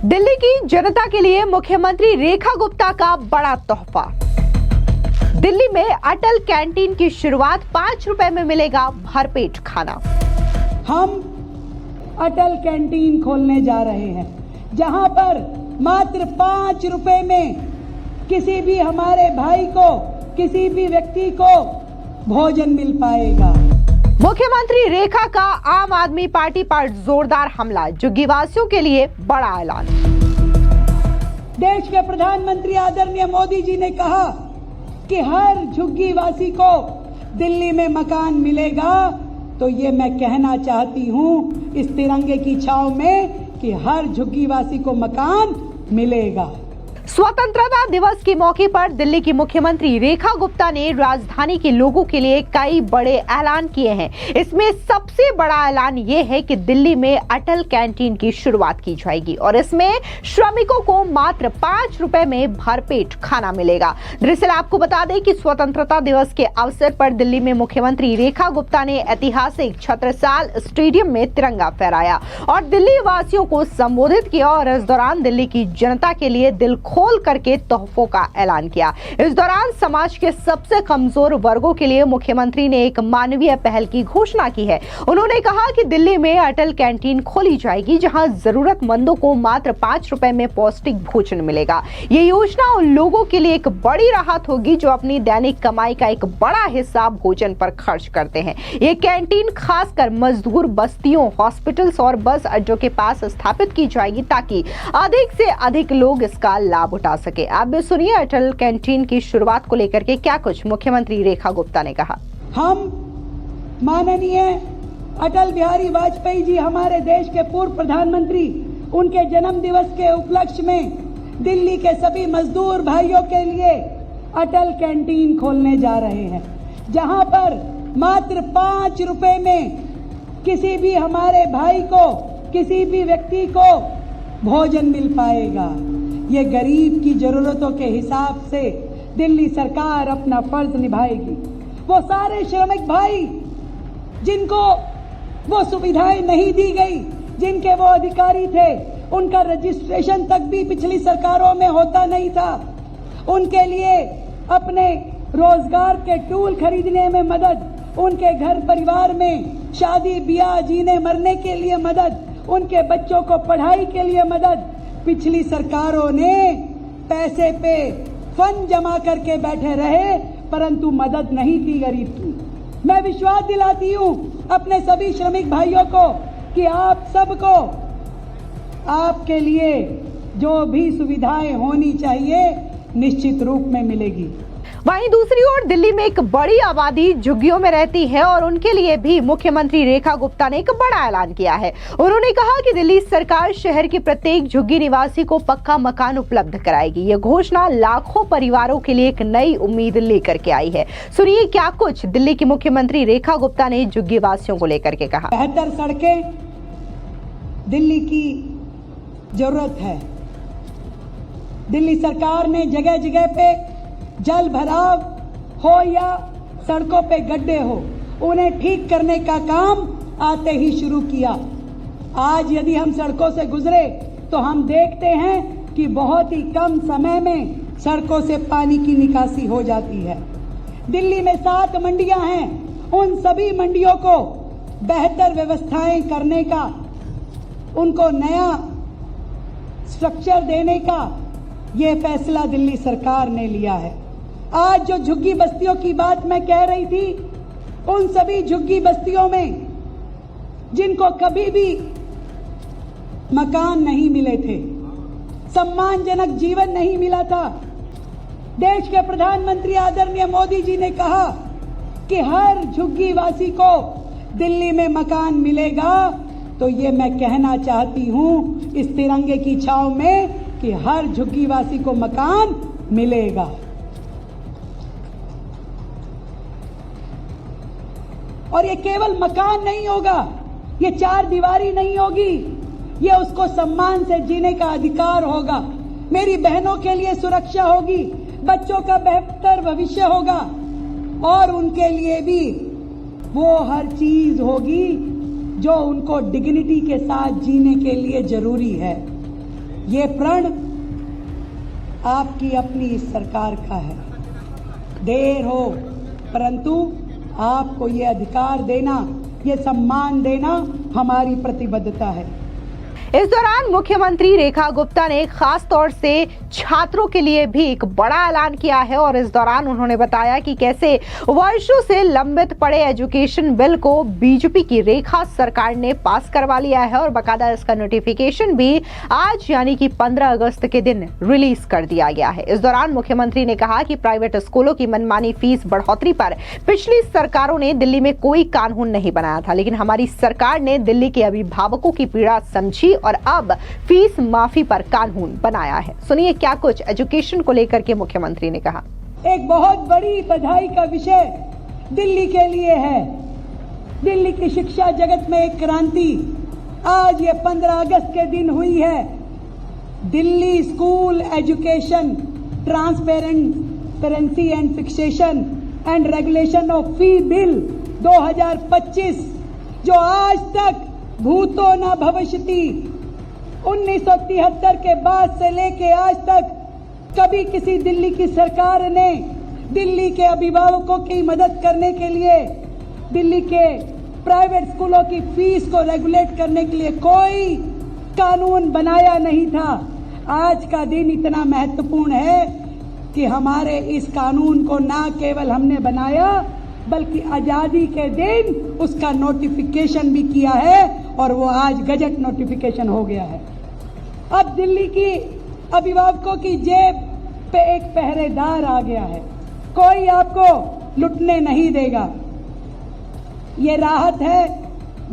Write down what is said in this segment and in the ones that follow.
दिल्ली की जनता के लिए मुख्यमंत्री रेखा गुप्ता का बड़ा तोहफा। दिल्ली में अटल कैंटीन की शुरुआत, 5 रुपए में मिलेगा भरपेट खाना। हम अटल कैंटीन खोलने जा रहे हैं, जहां पर मात्र 5 रुपए में किसी भी हमारे भाई को, किसी भी व्यक्ति को भोजन मिल पाएगा। मुख्यमंत्री रेखा का आम आदमी पार्टी पर जोरदार हमला, झुग्गीवासियों के लिए बड़ा ऐलान। देश के प्रधानमंत्री आदरणीय मोदी जी ने कहा कि हर झुग्गीवासी को दिल्ली में मकान मिलेगा, तो ये मैं कहना चाहती हूं इस तिरंगे की छाव में कि हर झुग्गीवासी को मकान मिलेगा। स्वतंत्रता दिवस के मौके पर दिल्ली की मुख्यमंत्री रेखा गुप्ता ने राजधानी के लोगों के लिए कई बड़े ऐलान किए हैं। इसमें सबसे बड़ा ऐलान ये है कि दिल्ली में अटल कैंटीन की शुरुआत की जाएगी और इसमें श्रमिकों को मात्र 5 रुपए में भरपेट खाना मिलेगा। दरअसल आपको बता दें कि स्वतंत्रता दिवस के अवसर पर दिल्ली में मुख्यमंत्री रेखा गुप्ता ने ऐतिहासिक छत्रसाल स्टेडियम में तिरंगा फहराया और दिल्ली वासियों को संबोधित किया और इस दौरान दिल्ली की जनता के लिए दिल खोल करके तोहफों का ऐलान किया। इस दौरान समाज के सबसे कमजोर वर्गों के लिए मुख्यमंत्री ने एक मानवीय पहल की घोषणा की है। उन्होंने कहा कि दिल्ली में अटल कैंटीन खोली जाएगी, जहां जरूरतमंदों को मात्र 5 रुपए में पौष्टिक भोजन मिलेगा। ये योजना उन लोगों के लिए एक बड़ी राहत होगी जो अपनी दैनिक कमाई का एक बड़ा हिस्सा भोजन पर खर्च करते हैं। ये कैंटीन खासकर मजदूर बस्तियों, हॉस्पिटल्स और बस अड्डों के पास स्थापित की जाएगी ताकि अधिक से अधिक लोग इसका लाभ उठा सके। आप भी सुनिए अटल कैंटीन की शुरुआत को लेकर के क्या कुछ मुख्यमंत्री रेखा गुप्ता ने कहा। हम माननीय अटल बिहारी वाजपेयी जी, हमारे देश के पूर्व प्रधानमंत्री, उनके जन्म दिवस के उपलक्ष्य में दिल्ली के सभी मजदूर भाइयों के लिए अटल कैंटीन खोलने जा रहे हैं, जहां पर मात्र 5 रुपए में किसी भी हमारे भाई को, किसी भी व्यक्ति को भोजन मिल पाएगा। ये गरीब की जरूरतों के हिसाब से दिल्ली सरकार अपना फर्ज निभाएगी। वो सारे श्रमिक भाई जिनको वो सुविधाएं नहीं दी गई, जिनके वो अधिकारी थे, उनका रजिस्ट्रेशन तक भी पिछली सरकारों में होता नहीं था, उनके लिए अपने रोजगार के टूल खरीदने में मदद, उनके घर परिवार में शादी ब्याह, जीने मरने के लिए मदद, उनके बच्चों को पढ़ाई के लिए मदद, पिछली सरकारों ने पैसे पे फंड जमा करके बैठे रहे, परंतु मदद नहीं की गरीब की। मैं विश्वास दिलाती हूं अपने सभी श्रमिक भाइयों को कि आप सबको आपके लिए जो भी सुविधाएं होनी चाहिए निश्चित रूप में मिलेगी। वहीं दूसरी ओर दिल्ली में एक बड़ी आबादी झुग्गियों में रहती है और उनके लिए भी मुख्यमंत्री रेखा गुप्ता ने एक बड़ा ऐलान किया है। उन्होंने कहा कि दिल्ली सरकार शहर के प्रत्येक झुग्गी निवासी को पक्का मकान उपलब्ध कराएगी। ये घोषणा लाखों परिवारों के लिए एक नई उम्मीद लेकर के आई है। सुनिए क्या कुछ दिल्ली की मुख्यमंत्री रेखा गुप्ता ने झुग्गी वासियों को लेकर के कहा। बेहतर सड़कें दिल्ली की जरूरत है। दिल्ली सरकार ने जगह जगह पे जल भराव हो या सड़कों पे गड्ढे हो, उन्हें ठीक करने का काम आते ही शुरू किया। आज यदि हम सड़कों से गुजरे तो हम देखते हैं कि बहुत ही कम समय में सड़कों से पानी की निकासी हो जाती है। दिल्ली में 7 मंडियां हैं, उन सभी मंडियों को बेहतर व्यवस्थाएं करने का, उनको नया स्ट्रक्चर देने का ये फैसला दिल्ली सरकार ने लिया है। आज जो झुग्गी बस्तियों की बात मैं कह रही थी, उन सभी झुग्गी बस्तियों में जिनको कभी भी मकान नहीं मिले थे, सम्मानजनक जीवन नहीं मिला था, देश के प्रधानमंत्री आदरणीय मोदी जी ने कहा कि हर झुग्गी वासी को दिल्ली में मकान मिलेगा, तो ये मैं कहना चाहती हूं इस तिरंगे की छाव में कि हर झुग्गीवासी को मकान मिलेगा। और ये केवल मकान नहीं होगा, ये 4 दीवारी नहीं होगी, ये उसको सम्मान से जीने का अधिकार होगा। मेरी बहनों के लिए सुरक्षा होगी, बच्चों का बेहतर भविष्य होगा और उनके लिए भी वो हर चीज होगी जो उनको डिग्निटी के साथ जीने के लिए जरूरी है। ये प्रण आपकी अपनी इस सरकार का है। देर हो परंतु आपको ये अधिकार देना, ये सम्मान देना हमारी प्रतिबद्धता है। इस दौरान मुख्यमंत्री रेखा गुप्ता ने खास तौर से छात्रों के लिए भी एक बड़ा ऐलान किया है और इस दौरान उन्होंने बताया कि कैसे वर्षों से लंबित पड़े एजुकेशन बिल को बीजेपी की रेखा सरकार ने पास करवा लिया है और बकायदा इसका नोटिफिकेशन भी आज यानी कि 15 अगस्त के दिन रिलीज कर दिया गया है। इस दौरान मुख्यमंत्री ने कहा कि प्राइवेट स्कूलों की मनमानी फीस बढ़ोतरी पर पिछली सरकारों ने दिल्ली में कोई कानून नहीं बनाया था, लेकिन हमारी सरकार ने दिल्ली के अभिभावकों की पीड़ा समझी और अब फीस माफी पर कानून बनाया है। सुनिए क्या कुछ एजुकेशन को लेकर के मुख्यमंत्री ने कहा। एक बहुत बड़ी बधाई का विषय दिल्ली के लिए है। दिल्ली की शिक्षा जगत में एक क्रांति आज ये 15 अगस्त के दिन हुई है। Delhi school education transparency and fixation and regulation of fee bill 2025 जो आज तक भूतो न भविष्यति 1973 के बाद से लेके आज तक कभी किसी दिल्ली की सरकार ने दिल्ली के अभिभावकों की मदद करने के लिए दिल्ली के प्राइवेट स्कूलों की फीस को रेगुलेट करने के लिए कोई कानून बनाया नहीं था। आज का दिन इतना महत्वपूर्ण है कि हमारे इस कानून को ना केवल हमने बनाया बल्कि आजादी के दिन उसका नोटिफिकेशन भी किया है और वो आज गजट नोटिफिकेशन हो गया है। अब दिल्ली की अभिभावकों की जेब पे एक पहरेदार आ गया है, कोई आपको लुटने नहीं देगा। ये राहत है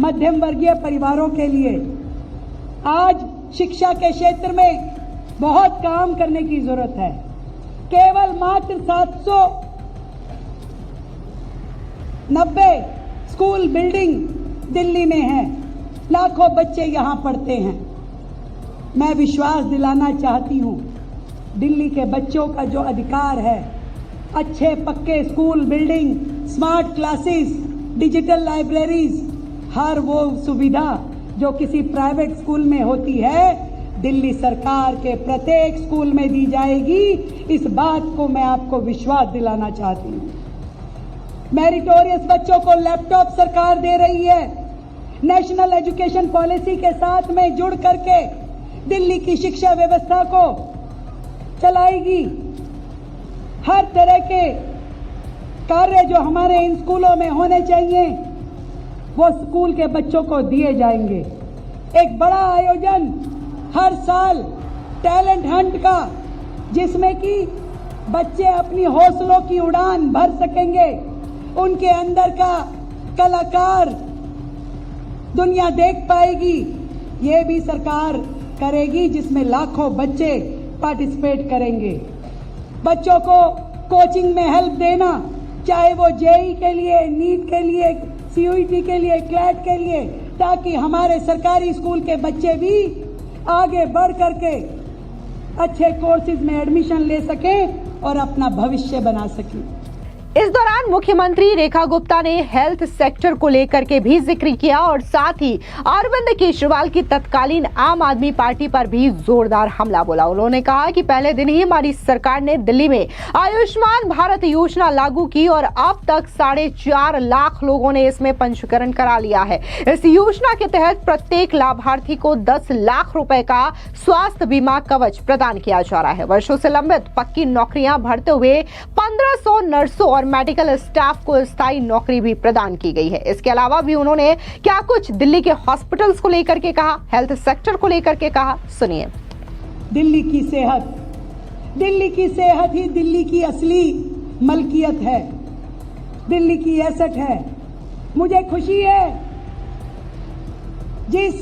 मध्यम वर्गीय परिवारों के लिए। आज शिक्षा के क्षेत्र में बहुत काम करने की जरूरत है। केवल मात्र 790 स्कूल बिल्डिंग दिल्ली में है, लाखों बच्चे यहां पढ़ते हैं। मैं विश्वास दिलाना चाहती हूं दिल्ली के बच्चों का जो अधिकार है, अच्छे पक्के school building, smart classes, digital libraries, हर वो सुविधा जो किसी प्राइवेट स्कूल में होती है दिल्ली सरकार के प्रत्येक स्कूल में दी जाएगी। इस बात को मैं आपको विश्वास दिलाना चाहती हूं। मेरिटोरियस बच्चों को लैपटॉप सरकार दे रही है। नेशनल एजुकेशन पॉलिसी के साथ में जुड़ करके दिल्ली की शिक्षा व्यवस्था को चलाएगी। हर तरह के कार्य जो हमारे इन स्कूलों में होने चाहिए वो स्कूल के बच्चों को दिए जाएंगे। एक बड़ा आयोजन हर साल टैलेंट हंट का, जिसमें कि बच्चे अपनी हौसलों की उड़ान भर सकेंगे, उनके अंदर का कलाकार दुनिया देख पाएगी। ये भी सरकार करेगी जिसमें लाखों बच्चे पार्टिसिपेट करेंगे। बच्चों को कोचिंग में हेल्प देना, चाहे वो जेई के लिए, नीट के लिए, सीयूईटी के लिए, क्लैट के लिए, ताकि हमारे सरकारी स्कूल के बच्चे भी आगे बढ़ करके अच्छे कोर्सेज में एडमिशन ले सकें और अपना भविष्य बना सकें। इस दौरान मुख्यमंत्री रेखा गुप्ता ने हेल्थ सेक्टर को लेकर के भी जिक्र किया और साथ ही अरविंद केजरीवाल की तत्कालीन आम आदमी पार्टी पर भी जोरदार हमला बोला। उन्होंने कहा कि पहले दिन ही हमारी सरकार ने दिल्ली में आयुष्मान भारत योजना लागू की और अब तक 4.5 लाख लोगों ने इसमें पंजीकरण करा लिया है। इस योजना के तहत प्रत्येक लाभार्थी को 10 लाख रुपए का स्वास्थ्य बीमा कवच प्रदान किया जा रहा है। वर्षों से लंबित पक्की नौकरियां भरते हुए 1500 नर्सों और मेडिकल स्टाफ को स्थायी नौकरी भी प्रदान की गई है। इसके अलावा भी उन्होंने क्या कुछ दिल्ली के हॉस्पिटल्स को लेकर के कहा, हेल्थ सेक्टर को लेकर के कहा, सुनिए। दिल्ली की सेहत ही दिल्ली की असली मलकियत है, दिल्ली की एसेट है। मुझे खुशी है जिस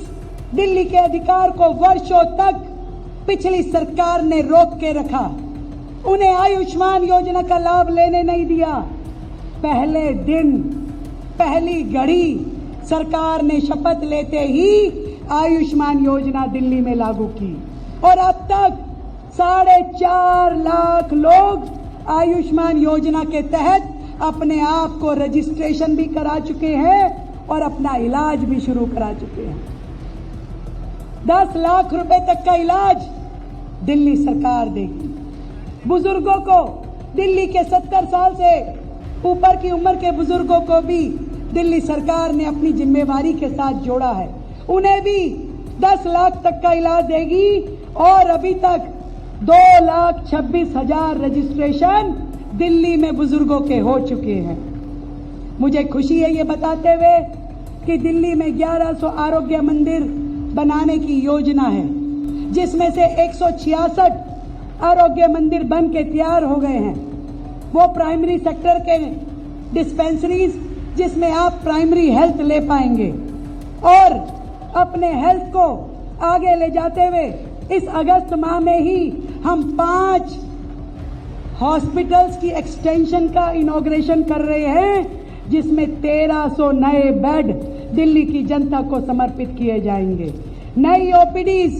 दिल्ली के अधिकार को वर्षों तक पिछली सरकार ने रोक के रखा, उन्हें आयुष्मान योजना का लाभ लेने नहीं दिया। पहले दिन, पहली घड़ी सरकार ने शपथ लेते ही आयुष्मान योजना दिल्ली में लागू की और अब तक 4.5 लाख लोग आयुष्मान योजना के तहत अपने आप को रजिस्ट्रेशन भी करा चुके हैं और अपना इलाज भी शुरू करा चुके हैं। 10 लाख रुपए तक का इलाज दिल्ली सरकार देगी। बुजुर्गों को, दिल्ली के 70 साल से ऊपर की उम्र के बुजुर्गों को भी दिल्ली सरकार ने अपनी जिम्मेवारी के साथ जोड़ा है। उन्हें भी 10 लाख तक का इलाज देगी और अभी तक 2,26,000 रजिस्ट्रेशन दिल्ली में बुजुर्गों के हो चुके हैं। मुझे खुशी है ये बताते हुए कि दिल्ली में 1100 आरोग्य मंदिर बनाने की योजना है, जिसमें से 166 आरोग्य मंदिर बन के तैयार हो गए हैं। वो प्राइमरी सेक्टर के डिस्पेंसरीज जिसमें आप प्राइमरी हेल्थ ले पाएंगे और अपने हेल्थ को आगे ले जाते हुए इस अगस्त माह में ही हम 5 हॉस्पिटल्स की एक्सटेंशन का इनॉग्रेशन कर रहे हैं, जिसमें 1300 नए बेड दिल्ली की जनता को समर्पित किए जाएंगे। नई ओपीडीज,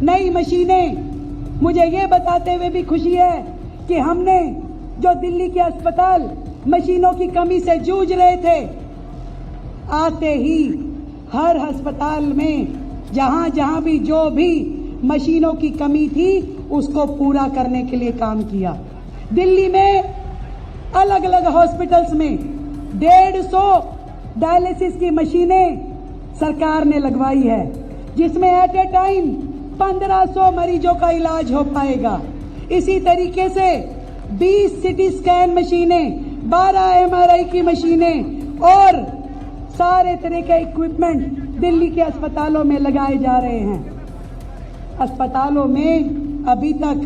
नई मशीनें। मुझे ये बताते हुए भी खुशी है कि हमने जो दिल्ली के अस्पताल मशीनों की कमी से जूझ रहे थे, आते ही हर अस्पताल में जहां जहां भी जो भी मशीनों की कमी थी उसको पूरा करने के लिए काम किया। दिल्ली में अलग अलग हॉस्पिटल्स में 150 डायलिसिस की मशीनें सरकार ने लगवाई है, जिसमें एट ए टाइम 1500 मरीजों का इलाज हो पाएगा। इसी तरीके से 20 सिटी स्कैन मशीनें, 12 एमआरआई की मशीनें और सारे तरह के इक्विपमेंट दिल्ली के अस्पतालों में लगाए जा रहे हैं। अस्पतालों में अभी तक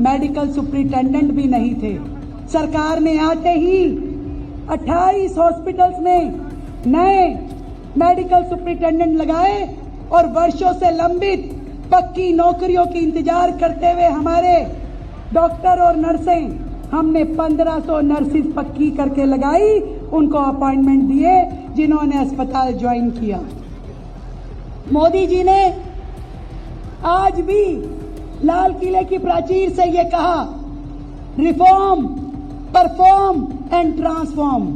मेडिकल सुपरिटेंडेंट भी नहीं थे। सरकार ने आते ही 28 हॉस्पिटल्स में नए मेडिकल सुपरिटेंडेंट लगाए और वर्षों से लंबित पक्की नौकरियों की इंतजार करते हुए हमारे डॉक्टर और नर्सें, हमने 1500 नर्सेस पक्की करके लगाई, उनको अपॉइंटमेंट दिए, जिन्होंने अस्पताल ज्वाइन किया। मोदी जी ने आज भी लाल किले की प्राचीर से ये कहा, रिफॉर्म, परफॉर्म एंड ट्रांसफॉर्म,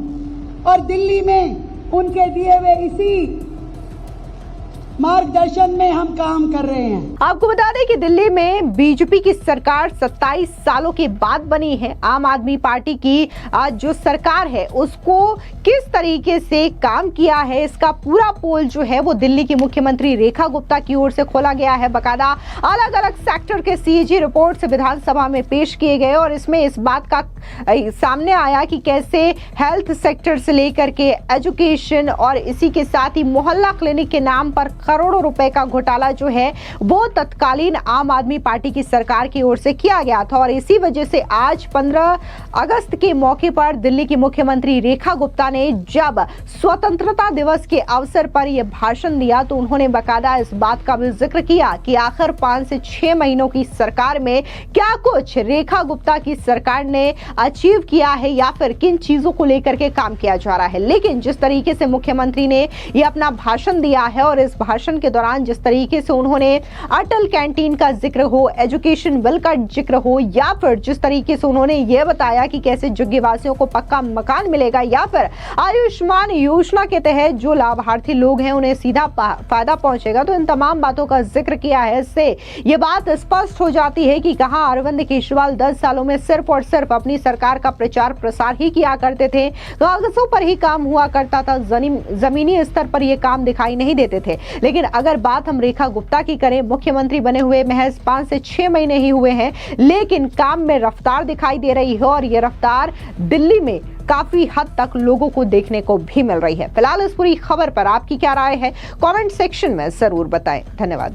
और दिल्ली में उनके दिए हुए इसी मार्गदर्शन में हम काम कर रहे हैं। आपको बता दें कि दिल्ली में बीजेपी की सरकार 27 सालों के बाद बनी है। आम आदमी पार्टी की आज जो सरकार है उसको किस तरीके से काम किया है, इसका पूरा पोल जो है वो दिल्ली की मुख्यमंत्री रेखा गुप्ता की ओर से खोला गया है। बकायदा अलग अलग सेक्टर के सीएजी रिपोर्ट विधानसभा में पेश किए गए और इसमें इस बात का सामने आया कि कैसे हेल्थ सेक्टर से लेकर के एजुकेशन और इसी के साथ ही मोहल्ला क्लिनिक के नाम पर करोड़ों रुपए का घोटाला जो है वो तत्कालीन आम आदमी पार्टी की सरकार की ओर से किया गया था। और इसी वजह से आज 15 अगस्त के मौके पर दिल्ली की मुख्यमंत्री रेखा गुप्ता ने जब स्वतंत्रता दिवस के अवसर पर यह भाषण दिया तो उन्होंने बकायदा इस बात का भी जिक्र किया कि आखिर 5 से 6 महीनों की सरकार में क्या कुछ रेखा गुप्ता की सरकार ने अचीव किया है या फिर किन चीजों को लेकर के काम किया जा रहा है। लेकिन जिस तरीके से मुख्यमंत्री ने यह अपना भाषण दिया है और इस भाषण के दौरान जिस तरीके से उन्होंने अटल कैंटीन का जिक्र हो, एजुकेशन बिल का जिक्र हो, या फिर जिस तरीके से उन्होंने यह बताया कि कैसे झुग्गीवासियों को पक्का मकान मिलेगा या फिर आयुष्मान योजना के तहत जो लाभार्थी लोग हैं उन्हें सीधा फायदा पहुंचेगा, तो इन तमाम बातों का जिक्र किया है। इससे यह बात स्पष्ट हो जाती है कि कहां अरविंद केजरीवाल 10 सालों में सिर्फ और सिर्फ अपनी सरकार का प्रचार प्रसार ही किया करते थे, कागजों पर ही काम हुआ करता था, जमीनी स्तर पर यह काम दिखाई नहीं देते थे। लेकिन अगर बात हम रेखा गुप्ता की करें, मुख्यमंत्री बने हुए महज 5 से 6 महीने ही हुए हैं, लेकिन काम में रफ्तार दिखाई दे रही है और यह रफ्तार दिल्ली में काफी हद तक लोगों को देखने को भी मिल रही है। फिलहाल इस पूरी खबर पर आपकी क्या राय है, कमेंट सेक्शन में जरूर बताएं। धन्यवाद।